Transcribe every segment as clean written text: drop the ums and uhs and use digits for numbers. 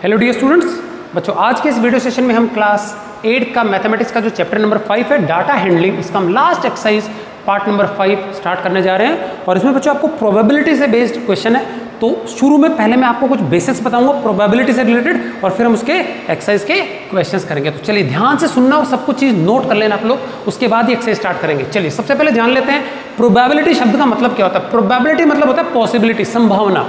Hello dear students, बच्चों आज के इस वीडियो सेशन में हम क्लास 8 का मैथमेटिक्स का जो चैप्टर नंबर 5 है डाटा हैंडलिंग, इसका हम last exercise part number 5 start करने जा रहे हैं। और इसमें बच्चों आपको प्रोबेबिलिटी से बेस्ड क्वेश्चन है, तो शुरू में पहले मैं आपको कुछ बेसिक्स बताऊंगा प्रोबेबिलिटी से रिलेटेड और फिर हम उसके एक्सरसाइज के क्वेश्चंस करेंगे। तो चलिए ध्यान से सुनना और सब कुछ चीज़ नोट कर लेना आप लोग, उसके बाद ही एक्सरसाइज स्टार्ट करेंगे। चलिए सबसे पहले जान लेते हैं प्रोबेबिलिटी शब्द का मतलब क्या होता है। प्रोबेबिलिटी मतलब होता है पॉसिबिलिटी, संभावना,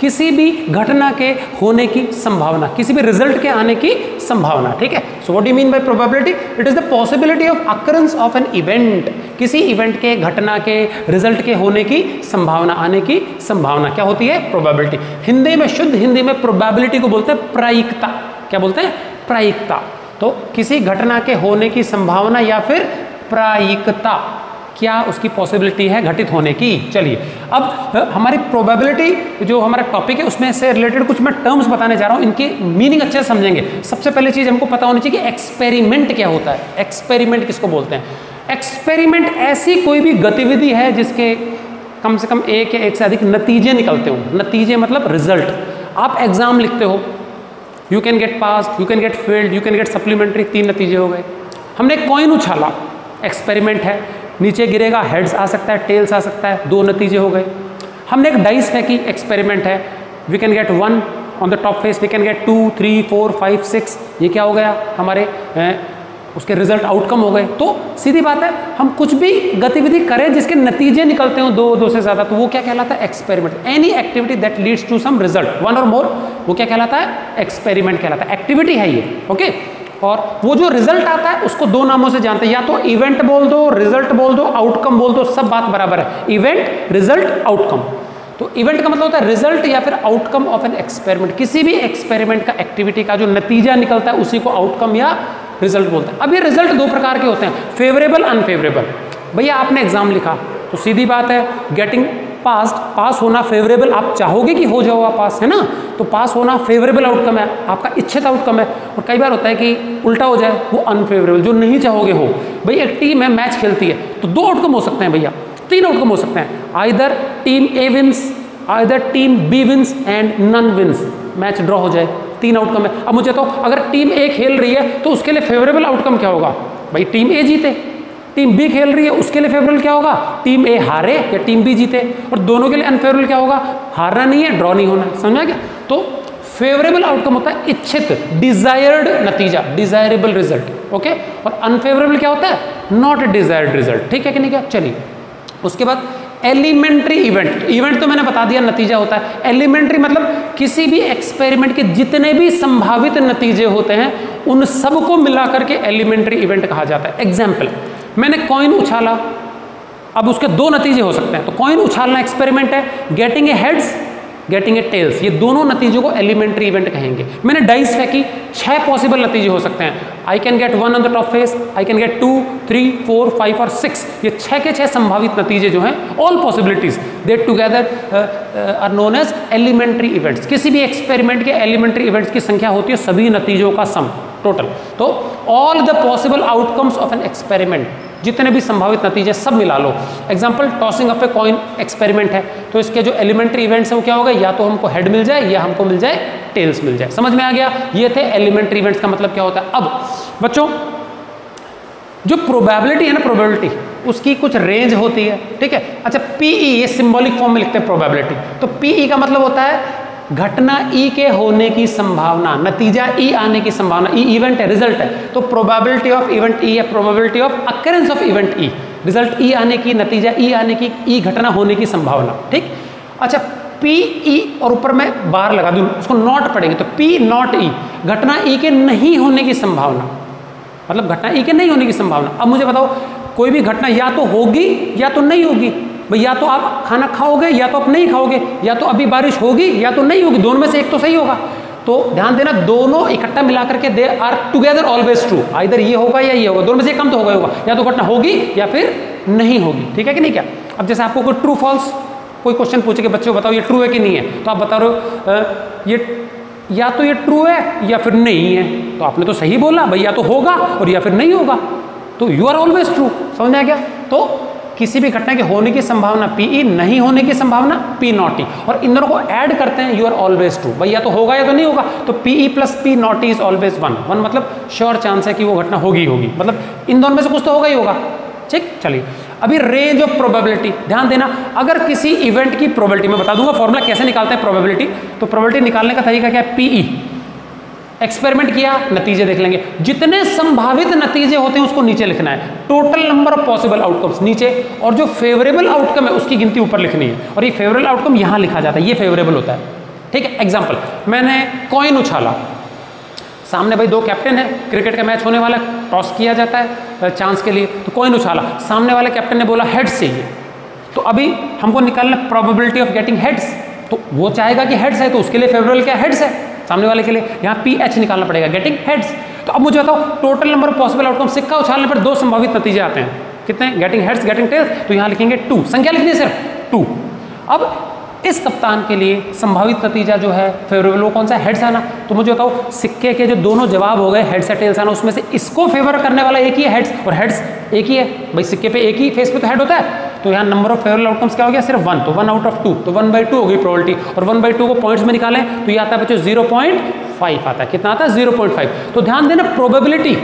किसी भी घटना के होने की संभावना, किसी भी रिजल्ट के आने की संभावना। ठीक है, so what do you mean by probability? It is the possibility of occurrence of an event, किसी इवेंट के, घटना के, रिजल्ट के होने की संभावना, आने की संभावना क्या होती है? प्रोबेबिलिटी। हिंदी में, शुद्ध हिंदी में प्रोबेबिलिटी को बोलते हैं प्रायिकता। क्या बोलते हैं? प्रायिकता। तो किसी घटना के होने की संभावना या फिर प्रायिकता, क्या उसकी पॉसिबिलिटी है घटित होने की। चलिए अब हमारी प्रोबेबिलिटी जो हमारा टॉपिक है उसमें से रिलेटेड कुछ मैं टर्म्स बताने जा रहा हूं, इनकी मीनिंग अच्छे से समझेंगे। सबसे पहले चीज हमको पता होनी चाहिए कि एक्सपेरिमेंट क्या होता है। एक्सपेरिमेंट किसको बोलते हैं? एक्सपेरिमेंट ऐसी कोई भी गतिविधि है जिसके कम से कम एक या एक से अधिक नतीजे निकलते हो। नतीजे मतलब रिजल्ट। आप एग्जाम लिखते हो, you can get pass, you can get failed, you can get supplementary, 3 नतीजे हो गए। हमने कॉइन उछाला, एक्सपेरिमेंट है, नीचे गिरेगा, हेड्स आ सकता है, टेल्स आ सकता है, 2 नतीजे हो गए। हमने एक डाइस फेंकी, एक्सपेरिमेंट है, we can get 1 on the top face, we can get 2, 3, 4, 5, 6, ये क्या हो गया हमारे उसके रिजल्ट आउटकम हो गए। तो सीधी बात है, हम कुछ भी गतिविधि करें जिसके नतीजे निकलते हो 2 से ज़्यादा, तो वो क्या कहलाता है? Experiment. Any activity that leads to some result 1 और मोर, वो क्या कहलाता है? एक्सपेरिमेंट कहलाता है। एक्टिविटी है ये, ओके। और वो जो रिजल्ट आता है उसको 2 नामों से जानते हैं, या तो इवेंट बोल दो, रिजल्ट बोल दो, आउटकम बोल दो, सब बात बराबर है। Event, result, outcome. तो इवेंट का मतलब होता है रिजल्ट या फिर आउटकम ऑफ एन एक्सपेरिमेंट। किसी भी एक्सपेरिमेंट का, एक्टिविटी का जो नतीजा निकलता है उसी को आउटकम या रिजल्ट बोलते हैं। अब ये रिजल्ट 2 प्रकार के होते हैं, फेवरेबल, अनफेवरेबल। भैया आपने एग्जाम लिखा तो सीधी बात है, गेटिंग पास होना फेवरेबल, आप चाहोगे कि हो जाओ आप पास, है ना? तो पास होना फेवरेबल आउटकम है, आपका इच्छित आउटकम है। और कई बार होता है कि उल्टा हो जाए, वो अनफेवरेबल, जो नहीं चाहोगे हो। भाई एक टीम है, मैच खेलती है, तो 2 आउटकम हो सकते हैं भैया, 3 आउटकम हो सकते हैं। Either team A wins, either team B wins and none wins, match draw हो जाए, 3 आउटकम है। अब मुझे तो अगर टीम ए खेल रही है तो उसके लिए फेवरेबल आउटकम क्या होगा? भाई टीम ए जीते। टीम बी खेल रही है, उसके लिए फेवरेबल क्या होगा? टीम ए हारे या टीम बी जीते। और दोनों के लिए अनफेवरेबल क्या होगा? हारना नहीं है, ड्रॉ नहीं होना है। समझा क्या? तो फेवरेबल आउटकम होता है इच्छित, डिजायर्ड नतीजा, डिजायरेबल रिजल्ट, ओके। और अनफेवरेबल क्या होता है? Not desired result. ठीक है कि नहीं? क्या? चलिए उसके बाद एलिमेंट्री इवेंट। इवेंट तो मैंने बता दिया नतीजा होता है। एलिमेंट्री मतलब किसी भी एक्सपेरिमेंट के जितने भी संभावित नतीजे होते हैं उन सबको मिलाकर के एलिमेंट्री इवेंट कहा जाता है। एग्जाम्पल, मैंने कॉइन उछाला, अब उसके 2 नतीजे हो सकते हैं। तो कॉइन उछालना एक्सपेरिमेंट है, getting a heads, getting a tails, ये दोनों नतीजों को एलिमेंट्री इवेंट कहेंगे। मैंने डाइस फेंकी, 6 पॉसिबल नतीजे हो सकते हैं। I can get 1 on the top face, I can get 2, 3, 4, 5 और 6, ये 6 के 6 संभावित नतीजे जो हैं, all possibilities they together are known as elementary events. किसी भी एक्सपेरिमेंट के एलिमेंट्री इवेंट्स की संख्या होती है सभी नतीजों का सम, टोटल। तो all the possible outcomes of an experiment, जितने भी संभावित नतीजे सब मिला लो। Example, tossing up a coin experiment है, तो इसके जो एलिमेंट्री इवेंट्स हैं वो क्या होगा? या तो हमको हेड मिल जाए या हमको मिल जाए टेल्स मिल जाए। समझ में आ गया? ये थे एलिमेंट्री इवेंट्स का मतलब क्या होता है। अब बच्चों जो प्रोबेबिलिटी है ना, प्रोबेबिलिटी उसकी कुछ रेंज होती है, ठीक है। अच्छा, पीई, ये सिंबॉलिक फॉर्म में लिखते हैं प्रोबेबिलिटी। तो पीई का मतलब होता है घटना ई के होने की संभावना, नतीजा ई आने की संभावना। ई इवेंट है, रिजल्ट है, तो प्रोबेबिलिटी ऑफ इवेंट ई है probability of occurrence of event E. Result E आने की, नतीजा ई आने की, ई घटना होने की संभावना, ठीक। अच्छा, पी ई और ऊपर मैं बार लगा दूं, उसको नॉट पढ़ेंगे, तो पी नॉट ई, घटना ई के नहीं होने की संभावना, मतलब घटना ई के नहीं होने की संभावना। अब मुझे बताओ, कोई भी घटना या तो होगी या तो नहीं होगी। भाई या तो आप खाना खाओगे या तो आप नहीं खाओगे, या तो अभी बारिश होगी या तो नहीं होगी, दोनों में से एक तो सही होगा। तो ध्यान देना, दोनों इकट्ठा मिला करके they are together always true, either ये होगा या ये होगा, दोनों में से एक कम तो होगा ही होगा, या तो घटना होगी या फिर नहीं होगी। ठीक है कि नहीं? क्या अब जैसे आपको कोई ट्रू फॉल्स कोई क्वेश्चन पूछे कि बच्चों बताओ ये ट्रू है कि नहीं है, तो आप बता रहे हो ये या तो ये ट्रू है या फिर नहीं है, तो आपने तो सही बोला भाई, या तो होगा और या फिर नहीं होगा, तो यू आर ऑलवेज ट्रू। समझ में आ गया? तो किसी भी घटना के होने की संभावना पीई, नहीं होने की संभावना पी नॉट ई, और इन दोनों को ऐड करते हैं यू आर ऑलवेज ट्रू। भाई या तो होगा या तो नहीं होगा, तो P E plus P not E is always 1 मतलब श्योर चांस है कि वो घटना होगी होगी, मतलब इन दोनों में से कुछ तो होगा ही होगा। ठीक, चलिए अभी रेंज ऑफ प्रोबेबिलिटी ध्यान देना। अगर किसी इवेंट की प्रोबेबिलिटी, मैं बता दूंगा फॉर्मूला कैसे निकालते हैं प्रोबेबिलिटी। तो प्रोबेबिलिटी निकालने का तरीका क्या है, पीई, एक्सपेरिमेंट किया, नतीजे देख लेंगे, जितने संभावित नतीजे होते हैं उसको नीचे लिखना है, total number of possible outcomes नीचे, और जो फेवरेबल आउटकम है उसकी गिनती ऊपर लिखनी है, और ये फेवरेबल आउटकम यहां लिखा जाता है, ये फेवरेबल होता है। ठीक है, एग्जांपल, मैंने कॉइन उछाला, सामने भाई दो कैप्टन है, क्रिकेट का मैच होने वाला, टॉस किया जाता है चांस के लिए, तो कॉइन उछाला, सामने वाले कैप्टन ने बोला हेड्स चाहिए, तो अभी हमको निकालना प्रोबेबिलिटी ऑफ गेटिंग हेड्स, तो वो चाहेगा कि हेड्स है, तो उसके लिए फेवरेबल क्या हेड्स है, सामने वाले के लिए यहाँ पी एच निकालना पड़ेगा, गेटिंग हेड्स। तो अब मुझे बताओ total number of possible outcome, सिक्का उछालने पर 2 संभावित नतीजे आते हैं, कितने, गेटिंग हेड्स, गेटिंग टेल्स, तो यहाँ लिखेंगे 2, संख्या लिखनी है सिर्फ 2। अब इस कप्तान के लिए संभावित नतीजा जो है फेवरेबल वो कौन सा, हेड्स आना। तो मुझे बताओ सिक्के के जो दोनों जवाब हो गए हेड्स या टेल्स आना, उसमें से इसको फेवर करने वाला एक ही है हेड्स, और हेड्स एक ही है भाई, सिक्के पे एक ही फेस पे तो हेड होता है, तो यहाँ नंबर ऑफ फेवरेबल आउटकम्स क्या हो गया, सिर्फ 1, तो 1 आउट ऑफ 2, तो 1/2 होगी प्रोबेबिलिटी, और 1/2 को पॉइंट्स में निकालें तो ये आता है बच्चों 0.5 आता है, कितना आता है 0.5। तो ध्यान देना प्रोबेबिलिटी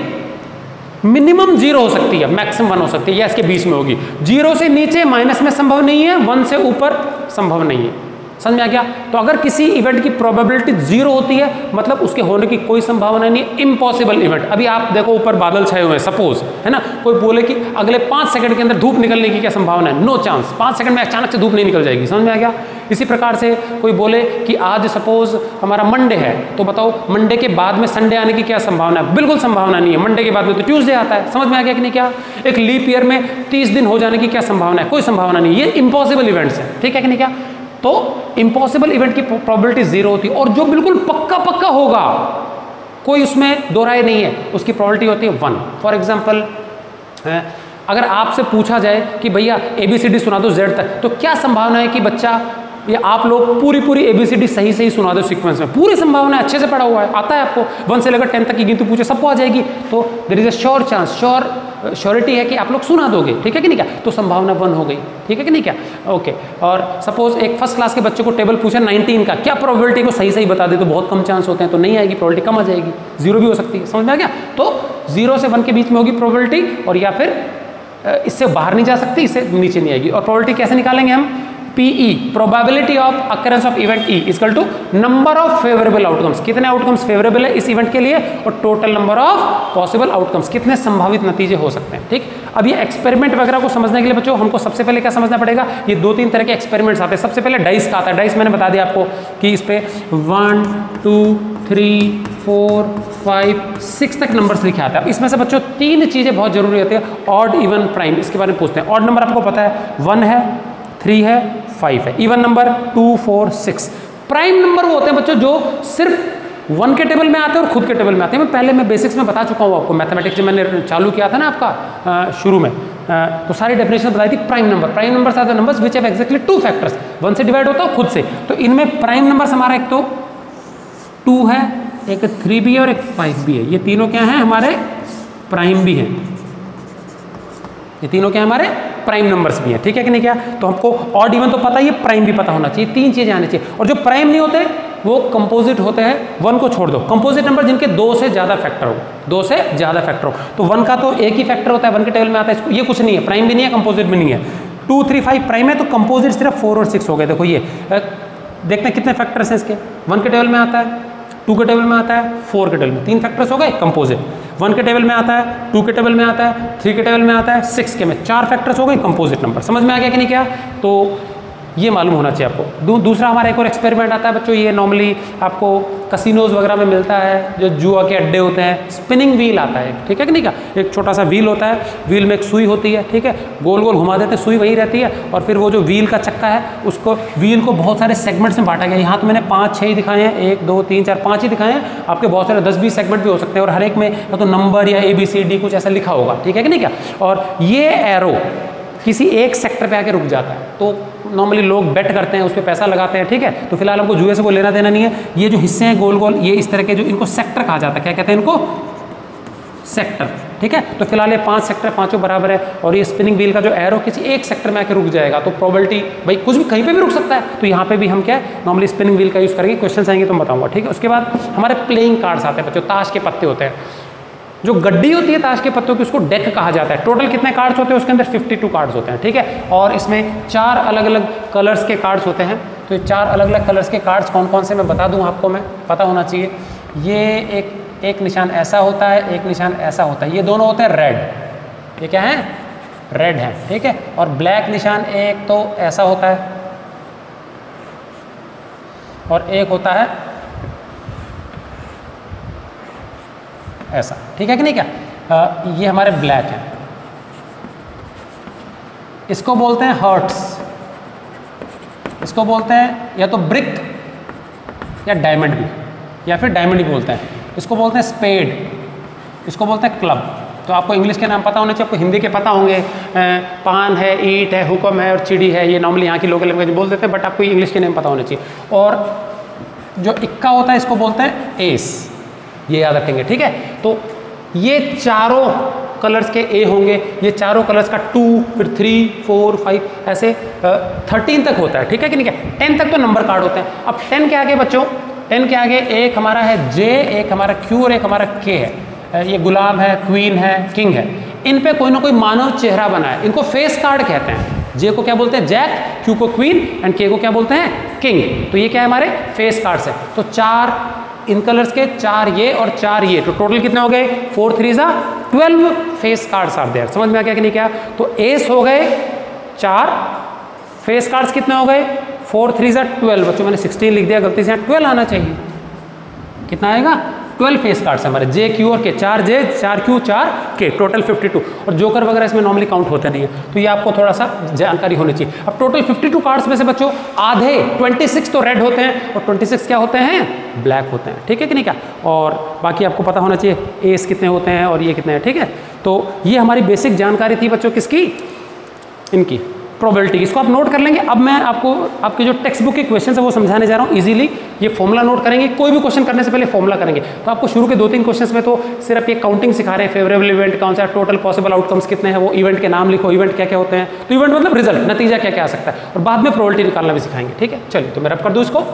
मिनिमम 0 हो सकती है, मैक्सिमम 1 हो सकती है, या इसके बीच में होगी, 0 से नीचे माइनस में संभव नहीं है, 1 से ऊपर संभव नहीं है, समझ में आ गया। तो अगर किसी इवेंट की प्रोबेबिलिटी 0 होती है मतलब उसके होने की कोई संभावना नहीं, इम्पॉसिबल इवेंट। अभी आप देखो ऊपर बादल छाए हुए हैं सपोज, है ना, कोई बोले कि अगले 5 सेकंड के अंदर धूप निकलने की क्या संभावना है, नो चांस, 5 सेकंड में अचानक से धूप नहीं निकल जाएगी, समझ में आ गया। इसी प्रकार से कोई बोले कि आज सपोज हमारा मंडे है, तो बताओ मंडे के बाद में संडे आने की क्या संभावना है, बिल्कुल संभावना नहीं है, मंडे के बाद में तो ट्यूसडे आता है, समझ में आ गया कि नहीं। क्या एक लीप ईयर में 30 दिन हो जाने की क्या संभावना है, कोई संभावना नहीं, ये इम्पॉसिबल इवेंट्स है, ठीक है कि नहीं। क्या तो इम्पॉसिबल इवेंट की प्रोबेबिलिटी 0 होती है, और जो बिल्कुल पक्का पक्का होगा कोई उसमें दो राय नहीं है, उसकी प्रोबेबिलिटी होती है 1। फॉर एग्जाम्पल अगर आपसे पूछा जाए कि भैया ABCD सुना दो Z तक, तो क्या संभावना है कि बच्चा या आप लोग पूरी ABCD सही सही सुना दो सीक्वेंस में, पूरी संभावना है, अच्छे से पढ़ा हुआ है, आता है आपको, 1 से लेकर 10 तक की गिनती पूछे सबको आ जाएगी, तो there is a sure chance, surety है कि आप लोग सुना दोगे, ठीक है कि नहीं। क्या तो संभावना 1 हो गई, ठीक है कि नहीं। क्या ओके। और सपोज एक फर्स्ट क्लास के बच्चे को टेबल पूछा 19 का, क्या प्रोबेबिलिटी को सही सही बता दे, तो बहुत कम चांस होते हैं, तो नहीं आएगी, प्रोबेबिलिटी कम आ जाएगी, 0 भी हो सकती है, समझ में आ गया। तो 0 से 1 के बीच में होगी प्रोबेबिलिटी, और या फिर इससे बाहर नहीं जा सकती, इससे नीचे नहीं आएगी। और प्रोबेबिलिटी कैसे निकालेंगे हम, PE probability of occurrence of event E equal to number of favourable outcomes, कितने आउटकम्स फेवरेबल है इस इवेंट के लिए, और total number of possible outcomes, कितने संभावित नतीजे हो सकते हैं। ठीक, अब ये एक्सपेरिमेंट वगैरह को समझने के लिए बच्चों हमको सबसे पहले क्या समझना पड़ेगा, ये 2-3 तरह के एक्सपेरिमेंट्स आते हैं। सबसे पहले डाइस का आता है, डाइस मैंने बता दिया आपको कि इस पे 1 2 3 4 5 6 तक नंबर्स लिखे आते हैं। इसमें से बच्चों 3 चीजें बहुत जरूरी होती है, ऑड इवन प्राइम, इसके बारे में पूछते हैं। ऑड नंबर आपको पता है 1 है, 3 है, 5 है, इवन नंबर 2 4 6। प्राइम नंबर वो होते हैं बच्चों जो सिर्फ 1 के टेबल में आते हैं और खुद के टेबल में आते हैं। मैं पहले मैं बेसिक्स में बता चुका हूँ आपको, मैथमेटिक्स जब मैंने चालू किया था ना आपका शुरू में, तो सारी डेफिनेशन बताई थी। Prime numbers are the numbers which have exactly 2 factors, 1 से डिवाइड होता है खुद से। तो इनमें प्राइम नंबर्स हमारा एक तो 2 है, एक 3 भी है और एक 5 भी है। ये तीनों क्या हैं हमारे प्राइम भी हैं, ये तीनों क्या हमारे प्राइम नंबर्स भी हैं, ठीक है कि नहीं। क्या तो हमको ऑड इवन तो पता ही है, प्राइम भी पता होना चाहिए, 3 चीजें आनी चाहिए। और जो प्राइम नहीं होते वो कंपोजिट होते हैं, 1 को छोड़ दो, कंपोजिट नंबर जिनके 2 से ज्यादा फैक्टर हो, 2 से ज्यादा फैक्टर हो। तो 1 का तो एक ही फैक्टर होता है, 1 के टेबल में आता है, इसको ये कुछ नहीं है, प्राइम भी नहीं है, कंपोजिट भी नहीं है। 2 3 5 प्राइम है, तो कंपोजिट सिर्फ 4 और 6 हो गए। देखो ये देखते हैं कितने फैक्टर्स हैं इसके, 1 के टेबल में आता है, 2 के टेबल में आता है, 4 के टेबल में, 3 फैक्टर्स हो गए कंपोजिट। 1 के टेबल में आता है, 2 के टेबल में आता है, 3 के टेबल में आता है, 6 के में 4 फैक्टर्स हो गए कंपोजिट नंबर। समझ में आ गया कि नहीं। क्या तो ये मालूम होना चाहिए आपको। दूसरा हमारा एक और एक्सपेरिमेंट आता है बच्चों, ये नॉर्मली आपको कसिनोज वगैरह में मिलता है, जो जुआ के अड्डे होते हैं, स्पिनिंग व्हील आता है, ठीक है कि नहीं। का एक छोटा सा व्हील होता है, व्हील में एक सुई होती है, ठीक है, गोल गोल घुमा देते हैं, सुई वही रहती है, और फिर वो जो व्हील का चक्का है उसको, व्हील को बहुत सारे सेगमेंट्स में बांटा गया। यहाँ तो मैंने 5-6 ही दिखाए हैं, 1 2 3 4 5 ही दिखाए हैं, आपके बहुत सारे 10-20 सेगमेंट भी हो सकते हैं, और हर एक में तो नंबर या ABCD कुछ ऐसा लिखा होगा, ठीक है कि नहीं। क्या और ये एरो किसी एक सेक्टर पे आके रुक जाता है, तो नॉर्मली लोग बेट करते हैं, उस पर पैसा लगाते हैं, ठीक है। तो फिलहाल हमको जुए से कोई लेना देना नहीं है। ये जो हिस्से हैं गोल गोल, ये इस तरह के जो, इनको सेक्टर कहा जाता है, क्या कहते हैं इनको, सेक्टर, ठीक है। तो फिलहाल ये 5 सेक्टर, पांचों बराबर है और ये स्पिनिंग व्हील का जो एरो किसी एक सेक्टर में आके रुक जाएगा तो प्रोबेबिलिटी भाई कुछ भी कहीं पे भी रुक सकता है, तो यहाँ पे भी हम क्या है नॉर्मली स्पिनिंग व्हील का यूज़ करेंगे। क्वेश्चन आएंगे तो मैं बताऊंगा, ठीक है। उसके बाद हमारे प्लेइंग कार्ड्स आते हैं बच्चों, ताश के पत्ते होते हैं। जो गड्डी होती है ताश के पत्तों की उसको डेक कहा जाता है। टोटल कितने कार्ड्स होते हैं उसके अंदर 52 कार्ड्स होते हैं, ठीक है। और इसमें 4 अलग अलग कलर्स के कार्ड्स होते हैं। तो ये 4 अलग अलग कलर्स के कार्ड्स कौन कौन से मैं बता दूं आपको, मैं पता होना चाहिए। ये एक निशान ऐसा होता है, एक निशान ऐसा होता है, ये दोनों होते हैं रेड, ये क्या है रेड है, ठीक है। और ब्लैक निशान एक तो ऐसा होता है और एक होता है ऐसा, ठीक है कि नहीं क्या। ये हमारे ब्लैक हैं, इसको बोलते हैं हर्ट्स, इसको बोलते हैं या तो ब्रिक या डायमंड भी, या फिर डायमंड भी बोलते हैं। इसको बोलते हैं स्पेड, इसको बोलते हैं क्लब। तो आपको इंग्लिश के नाम पता होने चाहिए, आपको हिंदी के पता होंगे। पान है, ईंट है, हुक्म है और चिड़ी है, ये नॉर्मली यहाँ की लोकल लैंग्वेज बोल देते हैं, बट आपको इंग्लिश के नेम पता होने चाहिए। और जो इक्का होता है इसको बोलते हैं एस, ये याद रखेंगे, ठीक है। तो ये चारों कलर्स के ए होंगे, ये चारों कलर्स का 2, फिर 3, 4, 5 ऐसे 13 तक होता है, ठीक है कि नहीं क्या। 10 तक तो नंबर कार्ड होते हैं। अब 10 के आगे बच्चों, 10 के आगे एक हमारा है जे, एक हमारा क्यू और एक हमारा के है। ये गुलाब है, क्वीन है, किंग है। इन पे कोई ना कोई मानव चेहरा बना है, इनको फेस कार्ड कहते हैं। जे को क्या बोलते हैं जैक, क्यू को क्वीन एंड के को क्या बोलते हैं किंग। तो ये क्या है हमारे फेस कार्ड्स है। तो 4 इन कलर्स के, 4 ये और 4 ये, तो टोटल कितने हो गए 4 3 12 फेस कार्ड्स आर देयर। समझ में आ गया कि नहीं क्या। तो एस हो गए 4, फेस कार्ड्स कितने हो गए 4 3 12। बच्चों मैंने 16 लिख दिया गलती से, यहाँ 12 आना चाहिए। कितना आएगा 12 फेस कार्ड्स हमारे, जे क्यू और के, 4 जे 4 क्यू 4 के, टोटल 52। और जोकर वगैरह इसमें नॉर्मली काउंट होते नहीं है, तो ये आपको थोड़ा सा जानकारी होनी चाहिए। अब टोटल 52 कार्ड्स में से बच्चों आधे 26 तो रेड होते हैं और 26 क्या होते हैं ब्लैक होते हैं, ठीक है कि नहीं क्या। और बाकी आपको पता होना चाहिए एस कितने होते हैं और ये कितने हैं, ठीक है। तो ये हमारी बेसिक जानकारी थी बच्चों किसकी, इनकी प्रोबेबिलिटी। इसको आप नोट कर लेंगे। अब मैं आपको आपके जो टेक्स्ट बुक के क्वेश्चन है वो समझाने जा रहा हूँ इजीली। ये फॉर्मूला नोट करेंगे, कोई भी क्वेश्चन करने से पहले फॉर्मूला करेंगे। तो आपको शुरू के 2-3 क्वेश्चंस में तो सिर्फ ये काउंटिंग सिखा रहे हैं, फेवरेबल इवेंट कौन सा, टोटल पॉसिबल आउटकम्स कितने हैं, वो इवेंट के नाम लिखो, इवेंट क्या क्या होते हैं। तो इवेंट मतलब रिजल्ट, नतीजा क्या क्या आ सकता है, और बाद में प्रोबेबिलिटी निकालना भी सिखाएंगे, ठीक है। चलिए तो मैं रब कर दूँ इसको।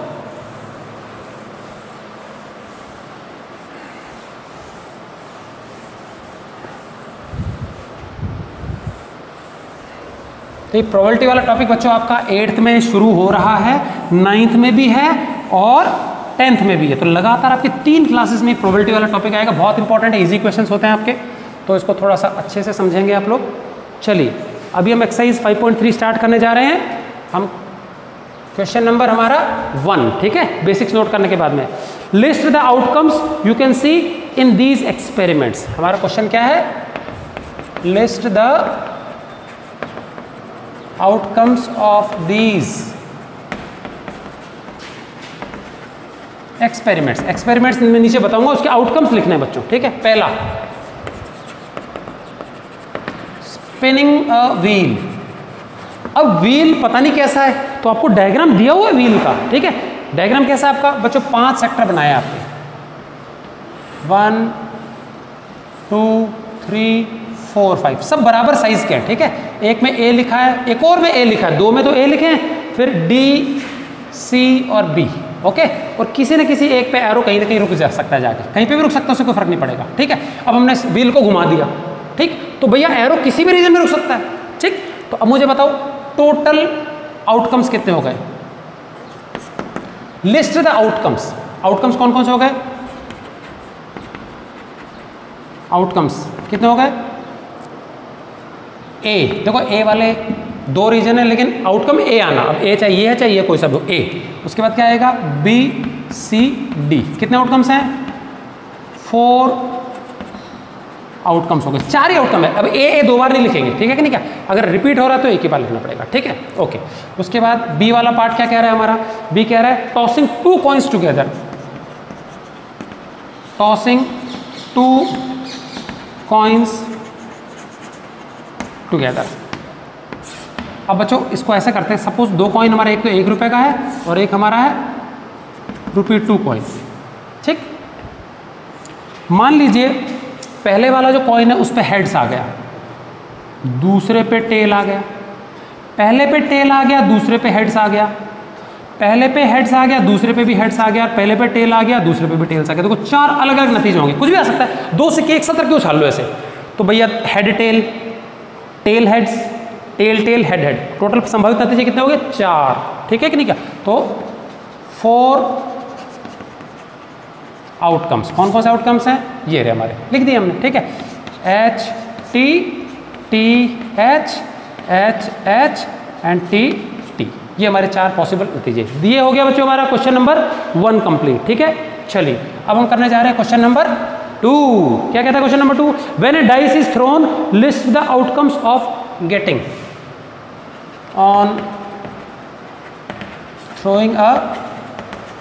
तो ये प्रोबेबिलिटी वाला टॉपिक बच्चों आपका 8th में शुरू हो रहा है, 9th में भी है और 10th में भी है। तो लगातार आपके 3 क्लासेस में प्रोबेबिलिटी वाला टॉपिक आएगा। बहुत इंपॉर्टेंट है, इजी क्वेश्चंस होते हैं आपके, तो इसको थोड़ा सा अच्छे से समझेंगे आप लोग। चलिए अभी हम एक्सरसाइज 5.3 स्टार्ट करने जा रहे हैं। हम क्वेश्चन नंबर हमारा 1, ठीक है, बेसिक्स नोट करने के बाद में list the outcomes you can see in these experiments. हमारा क्वेश्चन क्या है, list the outcomes of these experiments। experiments मैं नीचे बताऊंगा, उसके आउटकम्स लिखने हैं बच्चों, ठीक है। पहला स्पिनिंग अ व्हील। अब व्हील पता नहीं कैसा है, तो आपको डायग्राम दिया हुआ है व्हील का, ठीक है। डायग्राम कैसा है आपका बच्चों, 5 सेक्टर बनाए आपके, 1 2 3 4 5 सब बराबर साइज के हैं, ठीक है। एक में ए लिखा है, एक और में ए लिखा है, 2 में तो ए लिखे हैं, फिर डी सी और बी, ओके। और किसी न किसी एक पे एरो कहीं ना कहीं रुक जा सकता है, जाके कहीं पे भी रुक सकता है, उससे कोई फर्क नहीं पड़ेगा, ठीक है। अब हमने व्हील को घुमा दिया, ठीक, तो भैया एरो किसी भी रीजन में रुक सकता है, ठीक। तो अब मुझे बताओ टोटल आउटकम्स कितने हो गए, लिस्ट द आउटकम्स। आउटकम्स कौन कौन से हो गए, आउटकम्स कितने हो गए, ए, देखो ए वाले 2 रीजन है लेकिन आउटकम ए आना। अब ए चाहिए है, चाहिए कोई सा ए। उसके बाद क्या आएगा, बी सी डी। कितने आउटकम्स हैं, 4 आउटकम्स हो गए, 4 ही आउटकम है। अब ए 2 बार नहीं लिखेंगे, ठीक है कि नहीं क्या। अगर रिपीट हो रहा है तो एक ही बार लिखना पड़ेगा, ठीक है, ओके। उसके बाद बी वाला पार्ट क्या कह रहा है हमारा, बी कह रहा है tossing 2 coins together, tossing 2 coins together. अब बच्चों इसको ऐसे करते हैं, सपोज 2 कॉइन हमारा, एक तो 1 रुपए का है और एक हमारा है ₹2 कॉइन, ठीक। मान लीजिए पहले वाला जो कॉइन है उस पे हेड्स आ गया, दूसरे पे टेल आ गया, पहले पे टेल आ गया, दूसरे पे हेड्स आ गया, पहले पे हेड्स आ गया, दूसरे पे भी हेड्स आ गया, पहले पे टेल आ गया, दूसरे पे भी टेल्स आ गया। देखो 4 अलग अलग नतीजे होंगे, कुछ भी आ सकता है। 2 सिक्के एक साथ रख के उछाल लो ऐसे, तो भैया head tail, tail heads, tail tail head head, total संभावित नतीजे कितने हो गए? 4। ठीक है कि नहीं क्या? तो 4 आउटकम्स, कौन कौन से आउटकम्स हैं? ये रहे हमारे, लिख दिए हमने। ठीक है, H T T H H H and T T, ये हमारे 4 पॉसिबल नतीजे दिए। हो गया बच्चों हमारा क्वेश्चन नंबर 1 कंप्लीट। ठीक है, चलिए अब हम करने जा रहे हैं क्वेश्चन नंबर 2। क्या कहता है question number 2? When A dice is throne list the outcomes of getting on throwing a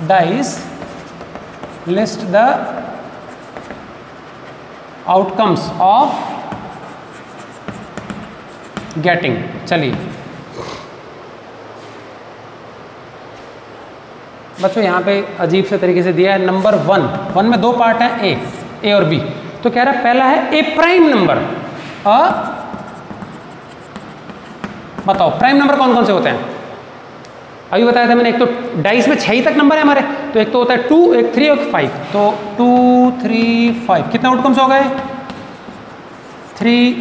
dice, list the outcomes of getting। चलिए बच्चों यहाँ पे अजीब से तरीके से दिया है नंबर 1 में 2 पार्ट हैं, ए और बी। तो कह रहा है पहला है ए प्राइम नंबर। बताओ प्राइम नंबर कौन कौन से होते हैं? अभी बताया था मैंने, एक तो डाइस में 6 ही तक नंबर है हमारे, तो एक तो होता है 2, एक 3 और 5। तो 2 3 5 कितने आउटकम्स हो गए? 3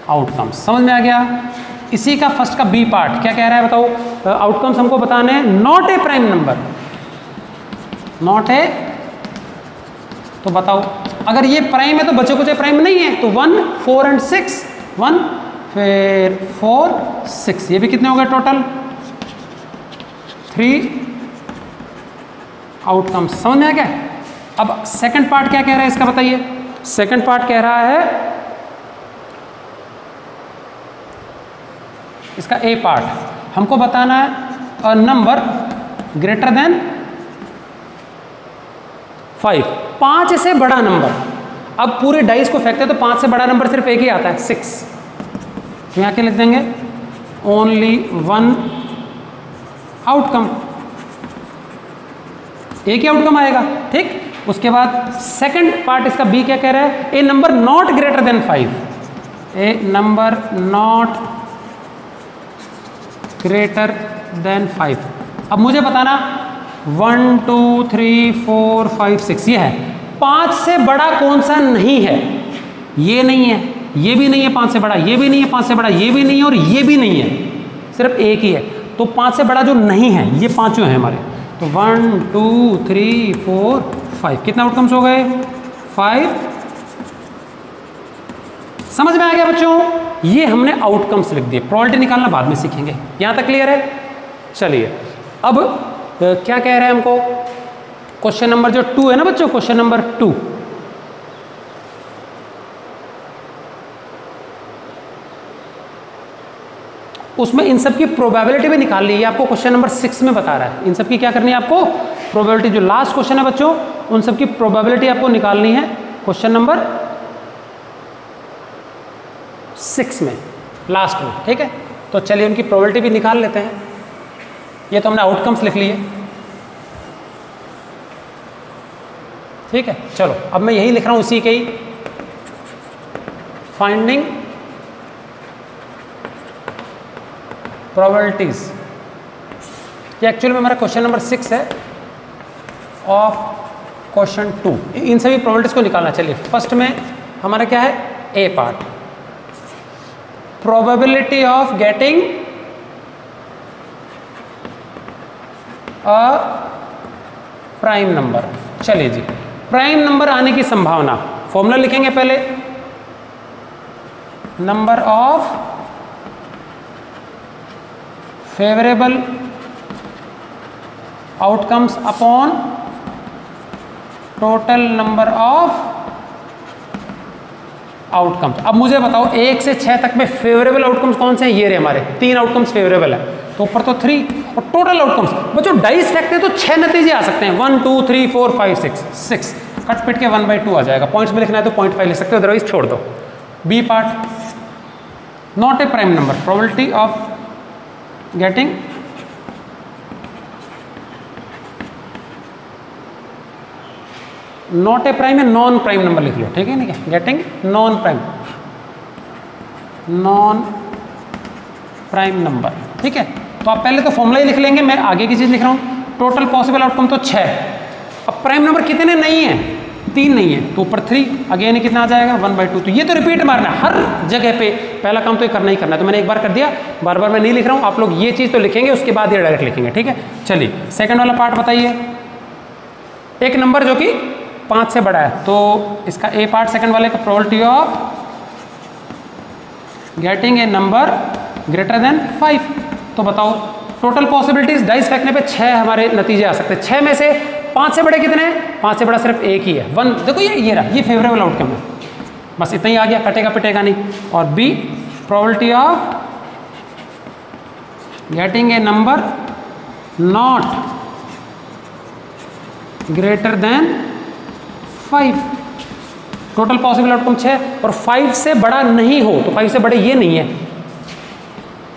आउटकम्स। समझ में आ गया? इसी का फर्स्ट का बी पार्ट क्या कह रहा है बताओ? आउटकम्स हमको बताने हैं not a prime number, not a. तो बताओ अगर ये प्राइम है तो बचे कुछ प्राइम नहीं है, तो 1 4 एंड 6, 1 फिर 4 6, ये भी कितने हो गए टोटल? 3 आउटकम्स। समझ में आ गया? अब सेकंड पार्ट क्या कह रहा है इसका बताइए? सेकंड पार्ट कह रहा है इसका ए पार्ट, हमको बताना है अ नंबर ग्रेटर देन 5 से बड़ा नंबर। अब पूरे डाइस को फेंकते हैं तो 5 से बड़ा नंबर सिर्फ एक ही आता है, 6। तो यहाँ क्या लिख देंगे? ओनली 1 आउटकम, एक ही आउटकम आएगा। ठीक, उसके बाद सेकंड पार्ट इसका बी क्या कह रहा है? A number not greater than 5, a number not greater than 5। अब मुझे बताना 1 2 3 4 5 6 ये है, 5 से बड़ा कौन सा नहीं है? ये नहीं है, ये भी नहीं है 5 से बड़ा, ये भी नहीं है 5 से बड़ा, ये भी नहीं है और ये भी नहीं है, सिर्फ एक ही है। तो 5 से बड़ा जो नहीं है ये पांचों हैं हमारे। तो 1 2 3 4 5 कितने आउटकम्स हो गए? 5। समझ में आ गया बच्चों? ये हमने आउटकम्स लिख दिए, प्रोबेबिलिटी निकालना बाद में सीखेंगे। यहां तक क्लियर है? चलिए अब क्या कह रहे हैं हमको? क्वेश्चन नंबर जो 2 है ना बच्चों, क्वेश्चन नंबर 2, उसमें इन सब की प्रोबेबिलिटी भी निकाल ली है। आपको क्वेश्चन नंबर 6 में बता रहा है इन सब की क्या करनी है आपको? प्रोबेबिलिटी। जो लास्ट क्वेश्चन है बच्चों उन सब की प्रोबेबिलिटी आपको निकालनी है क्वेश्चन नंबर 6 में, लास्ट में। ठीक है, तो चलिए उनकी प्रोबेबिलिटी भी निकाल लेते हैं। ये तो हमने आउटकम्स लिख लिए। ठीक है, चलो अब मैं यही लिख रहा हूं उसी के ही, फाइंडिंग प्रोबेबिलिटीज। ये एक्चुअली में हमारा क्वेश्चन नंबर 6 है ऑफ क्वेश्चन 2। इन सभी प्रोबेबिलिटीज को निकालना। चलिए फर्स्ट में हमारा क्या है? A part, probability of getting a prime number. चलिए जी, प्राइम नंबर आने की संभावना, फॉर्मूला लिखेंगे पहले, number of favourable outcomes upon total number of outcomes. अब मुझे बताओ 1 से 6 तक में फेवरेबल आउटकम्स कौन से हैं? ये रहे हमारे 3 आउटकम्स फेवरेबल है, तो ऊपर तो 3 और टोटल आउटकम्स। बच्चों डाइस फेंकते हैं तो 6 नतीजे आ सकते हैं, 1 2 3 4 5 6 कट पिट के 1/2 आ जाएगा। पॉइंट्स में लिखना है तो 0.5 लिख सकते हो, अदरवाइज छोड़ दो। B part, not a prime number, probability of getting not a prime या नॉन प्राइम नंबर लिख लो, ठीक है नहीं क्या, गेटिंग नॉन प्राइम नंबर, ठीक है। तो आप पहले तो फॉर्मूला ही लिख लेंगे, मैं आगे की चीज लिख रहा हूँ। टोटल पॉसिबल आउटकम तो 6। अब प्राइम नंबर कितने नहीं है, 3 नहीं है, तो ऊपर 3, अगेन कितना आ जाएगा 1/2। तो ये तो रिपीट मारना है हर जगह पे, पहला काम तो ये करना ही करना है। तो मैंने एक बार कर दिया, बार बार मैं नहीं लिख रहा हूँ, आप लोग ये चीज़ तो लिखेंगे, उसके बाद ये डायरेक्ट लिखेंगे, ठीक है। चलिए सेकंड वाला पार्ट बताइए। एक नंबर जो कि 5 से बड़ा है, तो इसका ए पार्ट सेकंड वाले का, probability of getting a number greater than 5। तो बताओ टोटल पॉसिबिलिटीज डाइस फेंकने पे 6 हमारे नतीजे आ सकते हैं। 6 में से 5 से बड़े कितने हैं, 5 से बड़ा सिर्फ एक ही है, 1। देखो ये रहा, ये फेवरेबल आउटकम है, बस इतना ही आ गया, कटेगा पिटेगा नहीं। और B probability of getting a number not greater than 5। Total possible outcome 6 और 5 से बड़ा नहीं हो, तो 5 से बड़े ये नहीं है,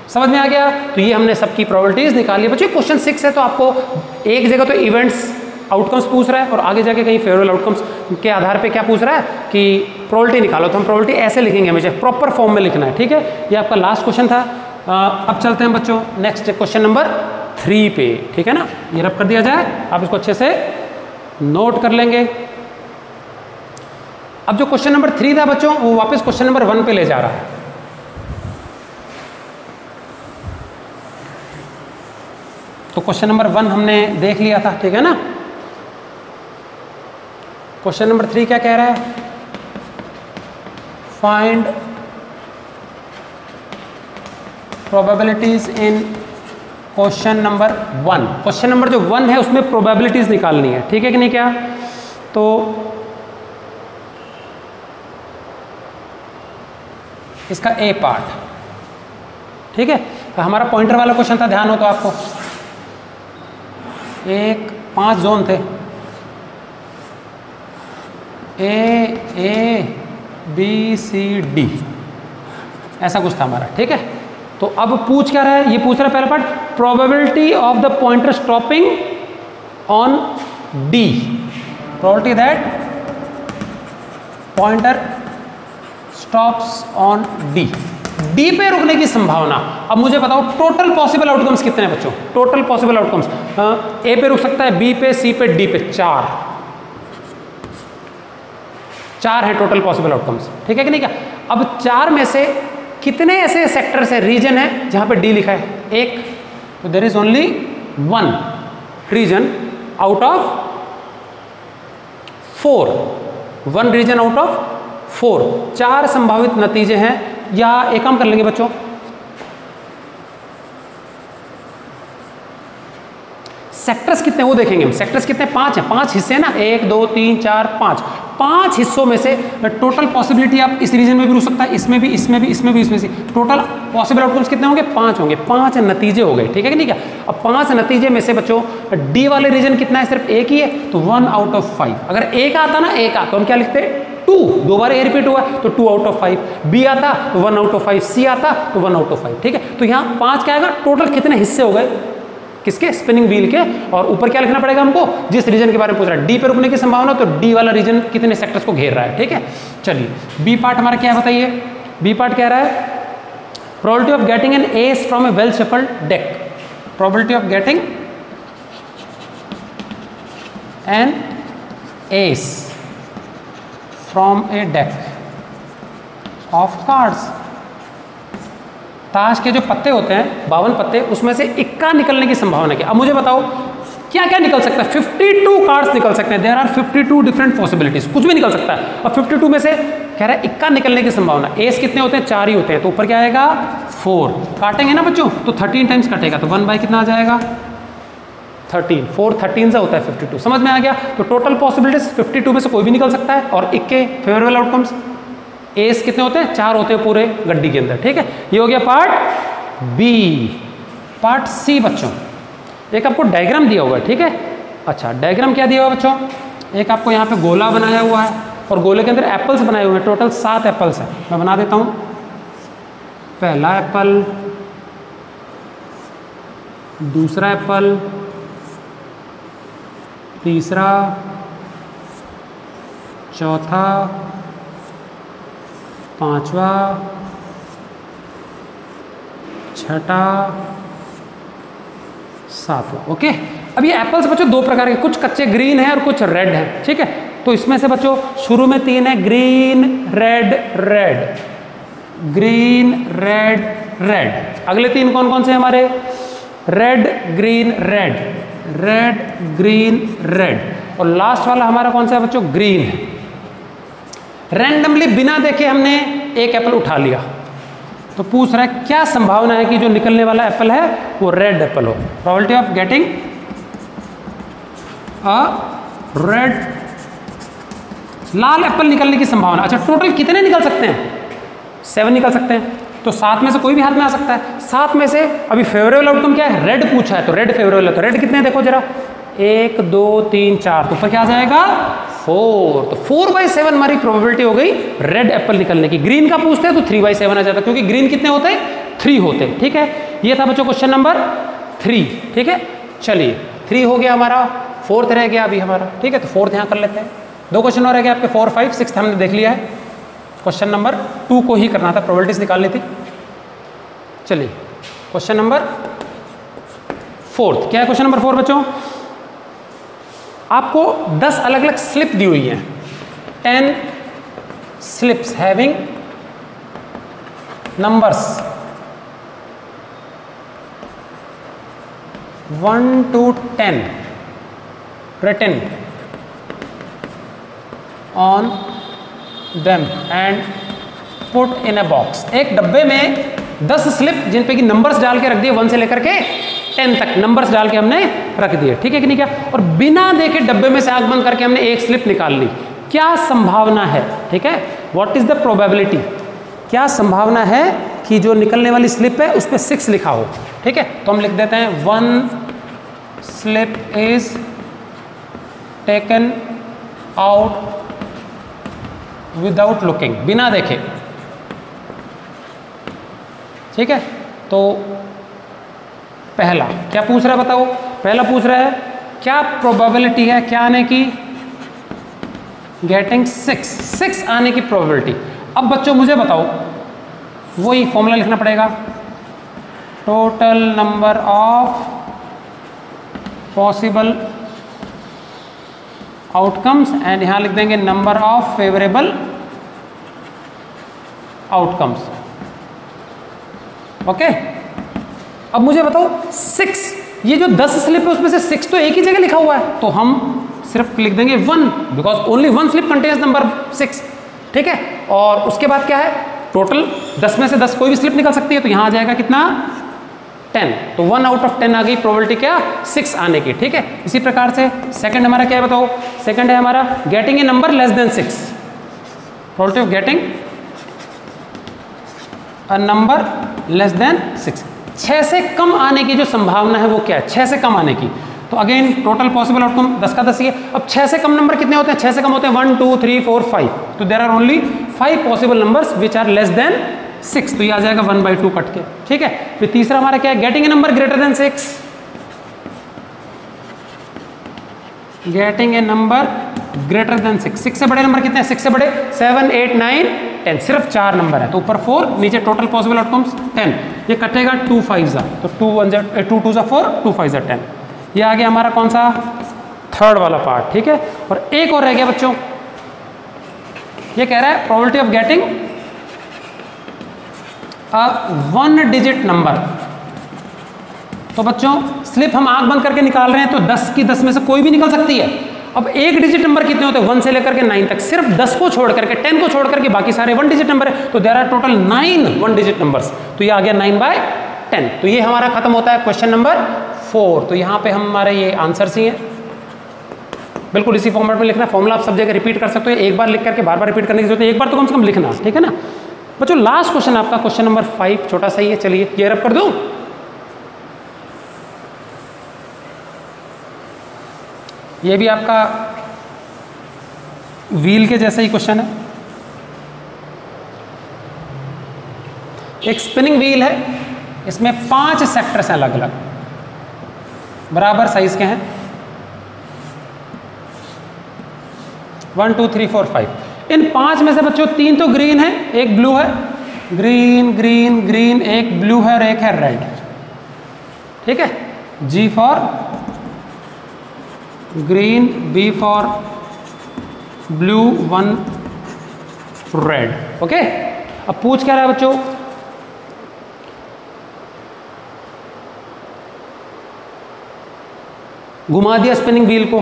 समझ में आ गया। तो ये हमने सबकी प्रोबेबिलिटीज निकाली। बच्चों क्वेश्चन 6 है, तो आपको एक जगह तो इवेंट्स आउटकम्स पूछ रहा है और आगे जाके कहीं फेवरेबल आउटकम्स के आधार पे क्या पूछ रहा है कि प्रोबेबिलिटी निकालो। तो हम प्रोबेबिलिटी ऐसे लिखेंगे, हमेशा प्रॉपर फॉर्म में लिखना है, ठीक है। ये आपका लास्ट क्वेश्चन था। अब चलते हैं बच्चों नेक्स्ट क्वेश्चन नंबर 3 पे, ठीक है ना। ये रब कर दिया जाए, आप इसको अच्छे से नोट कर लेंगे। अब जो क्वेश्चन नंबर 3 था बच्चों, वो वापस क्वेश्चन नंबर 1 पे ले जा रहा है। तो क्वेश्चन नंबर 1 हमने देख लिया था, ठीक है ना। क्वेश्चन नंबर 3 क्या कह रहा है, फाइंड प्रोबेबिलिटीज इन क्वेश्चन नंबर 1। क्वेश्चन नंबर जो 1 है उसमें प्रोबेबिलिटीज निकालनी है, ठीक है कि नहीं क्या। तो इसका ए पार्ट, ठीक है। तो हमारा पॉइंटर वाला क्वेश्चन था, ध्यान हो तो आपको 5 जोन थे, ए बी सी डी, ऐसा कुछ था हमारा, ठीक है। तो अब पूछ क्या रहा है, ये पूछ रहा है पहला part, probability of the pointer stopping on D, probability that pointer stops on D, D पे रुकने की संभावना। अब मुझे बताओ टोटल पॉसिबल आउटकम्स कितने हैं बच्चों, टोटल पॉसिबल आउटकम्स। ए पे रुक सकता है, बी पे, सी पे, डी पे, 4 है टोटल पॉसिबल आउटकम्स, ठीक है कि नहीं क्या। अब 4 में से कितने ऐसे सेक्टर्स है, रीजन है जहां पे डी लिखा है, 1। तो there is only 1 reason out of 4, 1 reason out of 4। 4 संभावित नतीजे हैं। या एक काम कर लेंगे बच्चों, सेक्टर्स कितने वो देखेंगे हम। सेक्टर्स कितने, 5 हैं, 5 हिस्से हैं ना, 1 2 3 4 5, 5 हिस्सों में से टोटल पॉसिबिलिटी आप इस रीजन में भी रुक सकता है, इसमें भी, इसमें भी, इसमें भी, इसमें से टोटल पॉसिबल आउटकम्स कितने होंगे, 5 होंगे। 5 नतीजे हो गए, ठीक है कि नहीं क्या। अब 5 नतीजे में से बच्चों डी वाले रीजन कितना है, सिर्फ एक ही है, तो 1 आउट ऑफ 5। अगर एक आता ना, एक आता तो हम क्या लिखते हैं 2, 2 बार ए रिपीट हुआ तो 2 आउट ऑफ 5। बी आता तो 1 आउट ऑफ 5, सी आता तो 1 आउट ऑफ 5, ठीक है। तो यहाँ 5 क्या आएगा, टोटल कितने हिस्से हो गए किसके, स्पिनिंग व्हील के। और ऊपर क्या लिखना पड़ेगा हमको, जिस रीजन के बारे में पूछ रहा है, डी पे रुकने की संभावना, तो डी वाला रीजन कितने सेक्टर्स को घेर रहा है, ठीक है। चलिए बी पार्ट हमारा क्या है बताइए। बी पार्ट कह रहा है probability of getting an S from A well shuffled deck, probability of getting an S from A deck of cards. ताश के जो पत्ते होते हैं 52 पत्ते, उसमें से इक्का निकलने की संभावना क्या। अब मुझे बताओ क्या क्या निकल सकता है। 52 कार्ड्स निकल सकते हैं, देयर आर 52 डिफरेंट पॉसिबिलिटीज, कुछ भी निकल सकता है। और 52 में से कह रहा है इक्का निकलने की संभावना। एस कितने होते हैं, 4 ही होते हैं, तो ऊपर क्या आएगा 4। काटेंगे ना बच्चों तो 13 टाइम्स कटेगा, तो 1 बाय कितना आ जाएगा 13, 4 13 से होता है 52। समझ में आ गया। तो टोटल पॉसिबिलिटीज 52 में से कोई भी निकल सकता है। और इक्के फेवरेबल आउटकम्स, एस कितने होते हैं, 4 होते हैं पूरे गड्डी के अंदर, ठीक है। ये हो गया पार्ट बी। पार्ट सी बच्चों, एक आपको डायग्राम दिया हुआ है, ठीक है। अच्छा डायग्राम क्या दिया हुआ बच्चों, एक आपको यहाँ पे गोला बनाया हुआ है और गोले के अंदर एप्पल्स बनाए हुए हैं। टोटल 7 एप्पल्स हैं, मैं बना देता हूँ। पहला एप्पल, दूसरा एप्पल, तीसरा, चौथा, पांचवा, छठा, सातवां। ओके, अब ये एप्पल्स बच्चों दो प्रकार के, कुछ कच्चे ग्रीन है और कुछ रेड है, ठीक है। तो इसमें से बच्चों शुरू में तीन है, green red red, green red red. अगले तीन कौन कौन से हैं हमारे? Red green red, red green red, और लास्ट वाला हमारा कौन सा है बच्चों? ग्रीन है। रैंडमली बिना देखे हमने एक एप्पल उठा लिया, तो पूछ रहा है क्या संभावना है कि जो निकलने वाला एप्पल है वो रेड एप्पल हो। Probability of getting a red, Lal Apple निकलने की संभावना। अच्छा, टोटल कितने निकल सकते हैं? 7 निकल सकते हैं, तो 7 में से कोई भी हाथ में आ सकता है। 7 में से अभी फेवरेबल आउटकम क्या है? रेड पूछा है, तो रेड फेवरेबल है। तो रेड कितने हैं देखो जरा, 1 2 3 4, तो ऊपर क्या आ जाएगा? 4। तो 4/7 हमारी प्रोबेबिलिटी हो गई रेड एप्पल निकलने की। ग्रीन का पूछते हैं तो 3/7 आ जाता, क्योंकि ग्रीन कितने होते हैं? 3 होते हैं, ठीक है। ये था बच्चों क्वेश्चन नंबर 3, ठीक है। चलिए 3 हो गया हमारा, 4th रह गया अभी हमारा, ठीक है। तो 4th यहाँ कर लेते हैं। 2 क्वेश्चन और रह गए आपके, 4 5 6 हमने देख लिया है। क्वेश्चन नंबर 2 को ही करना था, प्रोबेबिलिटीज निकालनी थी। चलिए क्वेश्चन नंबर 4th, क्या है क्वेश्चन नंबर 4 बच्चों? आपको 10 अलग अलग स्लिप दी हुई हैं, 10 slips having numbers 1 to 10 written on them and put in a box। एक डब्बे में 10 स्लिप जिन पे कि नंबर्स डाल के रख दिए, 1 से लेकर के 10 तक नंबर्स डाल के हमने रख दिए, ठीक है कि नहीं क्या? और बिना देखे डब्बे में से आंख बंद करके हमने एक स्लिप निकाल ली। क्या संभावना है, ठीक है, व्हाट इज द प्रोबेबिलिटी, क्या संभावना है कि जो निकलने वाली स्लिप है उस पर 6 लिखा हो, ठीक है। तो हम लिख देते हैं 1 slip is taken out without looking, बिना देखे, ठीक है। तो पहला क्या पूछ रहा है बताओ? पहला पूछ रहा है क्या प्रोबेबिलिटी है क्या आने की? गेटिंग 6 आने की प्रोबेबिलिटी। अब बच्चों मुझे बताओ, वही फॉर्मूला लिखना पड़ेगा, total number of possible outcomes, and यहां लिख देंगे number of favourable outcomes. Okay, अब मुझे बताओ 6, ये जो 10 स्लिप है उसमें से 6 तो एक ही जगह लिखा हुआ है, तो हम सिर्फ लिख देंगे 1, because only 1 slip contains number 6, ठीक है। और उसके बाद क्या है? टोटल 10 में से 10 कोई भी स्लिप निकल सकती है, तो यहां आ जाएगा कितना? 10। तो 1 आउट ऑफ 10 आ गई प्रोबेबिलिटी क्या? 6 आने की, ठीक है। इसी प्रकार से सेकंड हमारा क्या है बताओ? सेकंड है हमारा getting a number less than 6, probability of getting a number less than 6। 6 से कम आने की जो संभावना है वो क्या है? 6 से कम आने की। तो अगेन टोटल पॉसिबल आउटकम 10 का 10 ही है। अब 6 से कम नंबर कितने होते हैं? 6 से कम होते हैं 1 2 3 4 5, तो there are only 5 possible numbers which are less than 6, तो ये आ जाएगा 1/2 कट के, ठीक है। फिर तीसरा हमारा क्या है? Getting a number greater than 6, getting a number greater than 6। 6 से बड़े नंबर कितने हैं? 6 से बड़े 7 8 9 10, सिर्फ 4 नंबर है, तो ऊपर 4, नीचे टोटल पॉसिबल आउटकम्स 10। ये कटेगा 2 5 तो 2 1 2 2 4, 2 5 10। ये आ गया हमारा कौन सा? थर्ड वाला पार्ट, ठीक है। और एक और रह गया बच्चों, ये कह रहा है probability of getting a 1 digit number. तो बच्चों स्लिप हम आंख बंद करके निकाल रहे हैं, तो 10 की 10 में से कोई भी निकल सकती है। अब एक डिजिट नंबर कितने होते हैं? 1 से लेकर के 9 तक, सिर्फ 10 को छोड़ करके, 10 को छोड़ करके बाकी सारे 1 डिजिट नंबर है, तो there are total 9 1 digit numbers. तो ये आ गया 9/10। तो ये हमारा खत्म होता है क्वेश्चन नंबर 4। तो यहाँ पे हमारे ये आंसर्स ही हैं, बिल्कुल इसी फॉर्मेट में लिखना। फॉर्मूला आप सब जगह रिपीट कर सकते हो, एक बार लिख करके बार बार रिपीट करने की जरूरत है, एक बार तो कम से कम लिखना, ठीक है ना बच्चों। लास्ट क्वेश्चन आपका क्वेश्चन नंबर 5, छोटा सा ही है, चलिए क्लियर अप कर दूं। ये भी आपका व्हील के जैसा ही क्वेश्चन है। एक स्पिनिंग व्हील है, इसमें 5 सेक्टर्स हैं अलग अलग, बराबर साइज के हैं। 1 2 3 4 5। इन 5 में से बच्चों 3 तो ग्रीन है, एक ब्लू है, ग्रीन ग्रीन ग्रीन, एक ब्लू है और एक है रेड। ठीक है, G for green, B for blue, 1 red. Okay, अब पूछ क्या रहा है बच्चों, घुमा दिया स्पिनिंग व्हील को,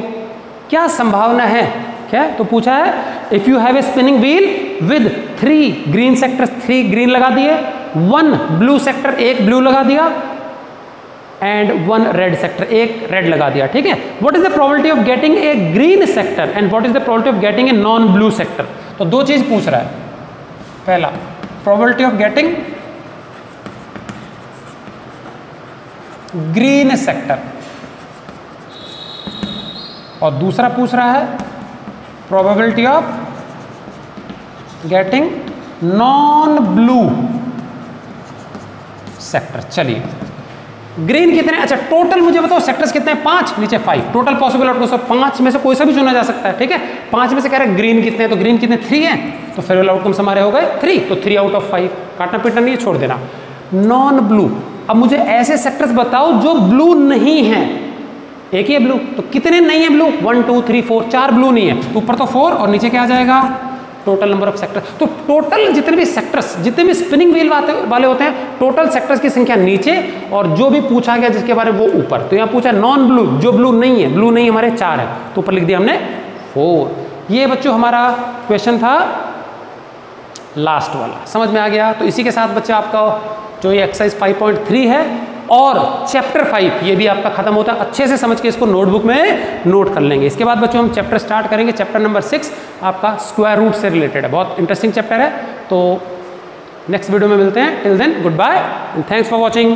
क्या संभावना है, क्या तो पूछा है if you have a spinning wheel with 3 green sector, 3 green लगा दिए, 1 ब्लू सेक्टर, 1 ब्लू लगा दिया, एंड 1 रेड सेक्टर, 1 रेड लगा दिया। ठीक है, what is the probability of getting A green sector and what is the probability of getting a non blue sector. तो 2 चीज पूछ रहा है, पहला probability of getting green sector और दूसरा पूछ रहा है probability of getting non blue sector. चलिए ग्रीन कितने, अच्छा टोटल मुझे बताओ सेक्टर्स कितने हैं, 5, नीचे 5, टोटल पॉसिबल आउटकम्स 5 में से कोई सा भी चुना जा सकता है। ठीक है, 5 में से कह रहे हैं ग्रीन कितने हैं, तो ग्रीन कितने 3 हैं, तो फेवरेबल आउटकम्स हमारे हो गए 3, तो 3 आउट ऑफ 5, काटना पीटना नहीं है, छोड़ देना। नॉन ब्लू, अब मुझे ऐसे सेक्टर्स बताओ जो ब्लू नहीं है, एक ही है ब्लू, तो कितने नहीं है ब्लू, 1 2 3 4, 4 ब्लू नहीं है, तो ऊपर तो 4 और नीचे क्या आ जाएगा, टोटल नंबर ऑफ सेक्टर। तो टोटल जितने भी सेक्टर्स, जितने भी स्पिनिंग व्हील वाले होते हैं, टोटल सेक्टर्स की संख्या नीचे और जो भी पूछा गया जिसके बारे में वो ऊपर। तो यहाँ पूछा नॉन ब्लू, जो ब्लू नहीं है, ब्लू नहीं हमारे 4 है, तो ऊपर लिख दिया हमने 4। ये बच्चों हमारा क्वेश्चन था लास्ट वाला, समझ में आ गया। तो इसी के साथ बच्चे आपका जो ये एक्सरसाइज 5.3 है और चैप्टर 5 ये भी आपका खत्म होता है। अच्छे से समझ के इसको नोटबुक में नोट कर लेंगे। इसके बाद बच्चों हम चैप्टर स्टार्ट करेंगे, चैप्टर नंबर 6 आपका स्क्वायर रूट से रिलेटेड है, बहुत इंटरेस्टिंग चैप्टर है। तो नेक्स्ट वीडियो में मिलते हैं, till then goodbye and thanks for watching.